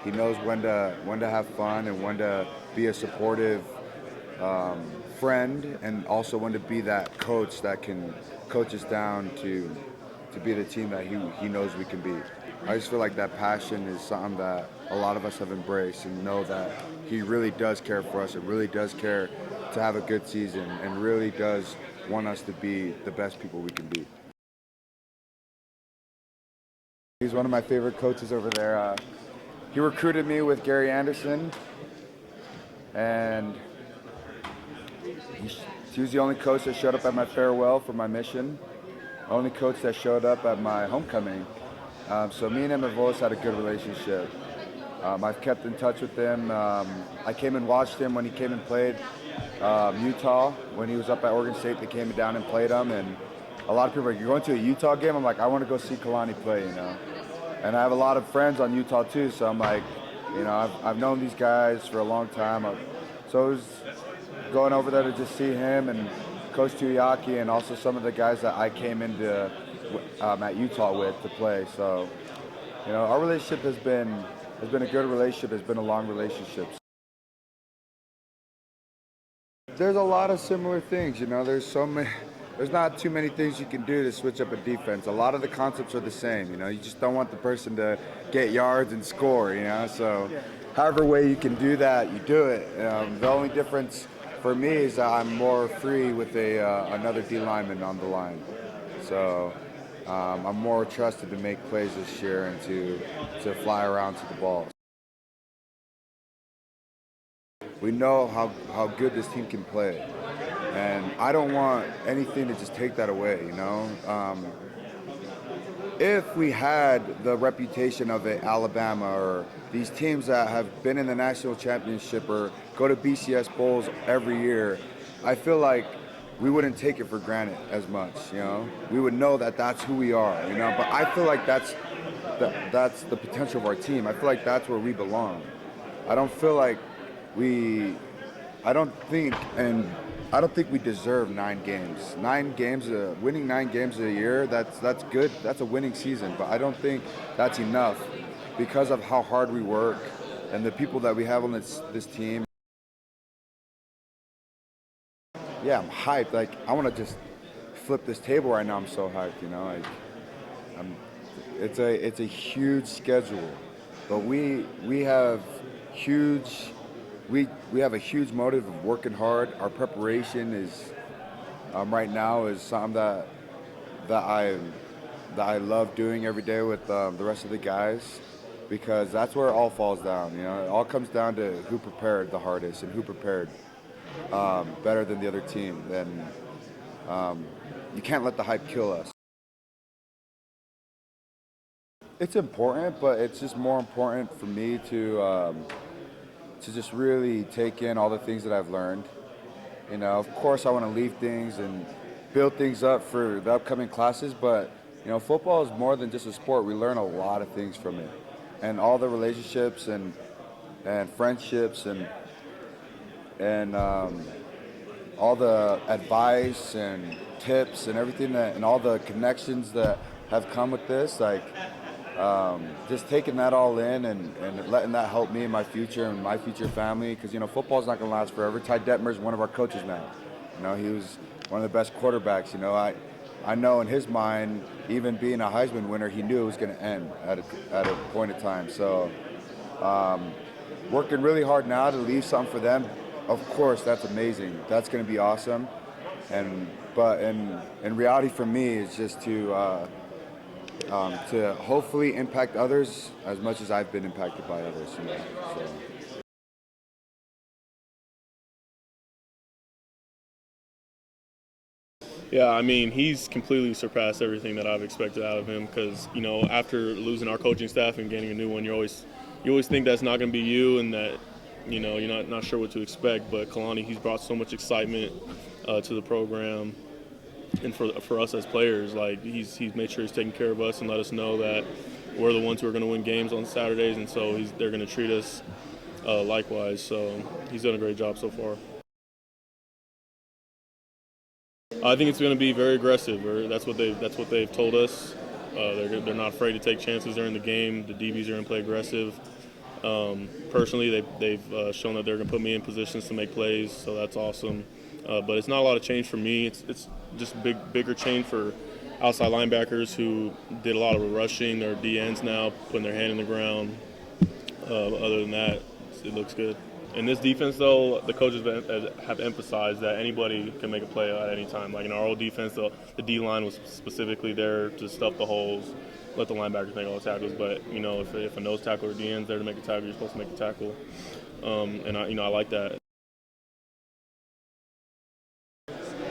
He knows when to have fun and when to be a supportive friend, and also when to be that coach that can coach us down to be the team that he knows we can be. I just feel like that passion is something that a lot of us have embraced and know that he really does care for us and really does care to have a good season and really does want us to be the best people we can be. He's one of my favorite coaches over there. He recruited me with Gary Anderson, and he was the only coach that showed up at my farewell for my mission, only coach that showed up at my homecoming. So me and him have always had a good relationship. I've kept in touch with him. I came and watched him when he came and played Utah. When he was up at Oregon State, they came down and played him. And a lot of people are like, "You're going to a Utah game?" I'm like, "I want to go see Kalani play," you know. And I have a lot of friends on Utah too, so I'm like, you know, I've known these guys for a long time. So I was going over there to just see him and Coach Tuiaki and also some of the guys that I came into at Utah with to play. So, you know, our relationship has been a good relationship. It's been a long relationship. There's a lot of similar things, you know. There's not too many things you can do to switch up a defense. A lot of the concepts are the same, you know. You just don't want the person to get yards and score, you know. So, however way you can do that, you do it. The only difference for me is that I'm more free with another D lineman on the line. So, I'm more trusted to make plays this year and to fly around to the ball. We know how good this team can play, and I don't want anything to just take that away, you know. If we had the reputation of Alabama or these teams that have been in the national championship or go to BCS bowls every year, I feel like we wouldn't take it for granted as much, you know. We would know that that's who we are, you know. But I feel like that's the potential of our team. I feel like that's where we belong. I don't feel like I don't think we deserve 9 games. Winning 9 games a year, that's good. That's a winning season, but I don't think that's enough because of how hard we work and the people that we have on this team. Yeah, I'm hyped. Like, I want to just flip this table right now. I'm so hyped, you know. Like, it's a huge schedule, but we have huge. We have a huge motive of working hard. Our preparation is right now is something that I love doing every day with the rest of the guys, because that's where it all falls down. You know, it all comes down to who prepared the hardest and who prepared better than the other team. And you can't let the hype kill us. It's important, but it's just more important for me to just really take in all the things that I've learned. You know, of course, I want to leave things and build things up for the upcoming classes, but, you know, football is more than just a sport. We learn a lot of things from it. And all the relationships and friendships and all the advice and tips and everything and all the connections that have come with this, like, just taking that all in and letting that help me in my future and my future family, because, you know, football's not going to last forever. Ty Detmer's one of our coaches now. You know, he was one of the best quarterbacks. You know, I know in his mind, even being a Heisman winner, he knew it was going to end at a point in time. So working really hard now to leave something for them, of course, that's amazing. That's going to be awesome. But in reality for me, it's just to hopefully impact others as much as I've been impacted by others. You know, so. Yeah, I mean, he's completely surpassed everything that I've expected out of him because, you know, after losing our coaching staff and getting a new one, you always think that's not going to be you and that, you know, you're not sure what to expect. But Kalani, he's brought so much excitement to the program. And for us as players, like, he's made sure he's taking care of us and let us know that we're the ones who are going to win games on Saturdays, and so they're going to treat us likewise. So he's done a great job so far. I think it's going to be very aggressive. That's what they've told us. They're not afraid to take chances during the game. The DBs are going to play aggressive. Personally, they've shown that they're going to put me in positions to make plays, so that's awesome. But it's not a lot of change for me. It's just bigger change for outside linebackers who did a lot of rushing. They're DNs now, putting their hand in the ground. Other than that, it looks good. In this defense, though, the coaches have emphasized that anybody can make a play at any time. Like in our old defense, the D-line was specifically there to stuff the holes, let the linebackers make all the tackles. But, if a nose tackle or DN's there to make a tackle, you're supposed to make the tackle. And I like that.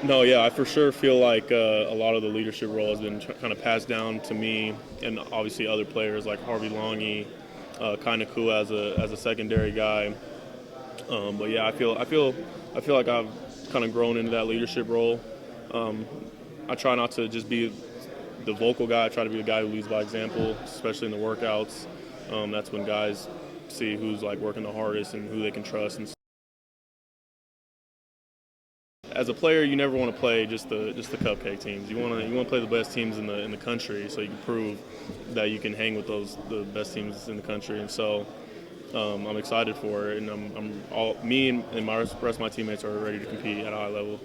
No, yeah, I for sure feel like a lot of the leadership role has been kind of passed down to me, and obviously other players like Harvey Langi, kind of cool as a secondary guy. But yeah, I feel like I've kind of grown into that leadership role. I try not to just be the vocal guy. I try to be the guy who leads by example, especially in the workouts. That's when guys see who's like working the hardest and who they can trust. And as a player, you never want to play just the cupcake teams. You want to play the best teams in the country, so you can prove that you can hang with the best teams in the country. And so I'm excited for it, and me and my rest of my teammates are ready to compete at a high level.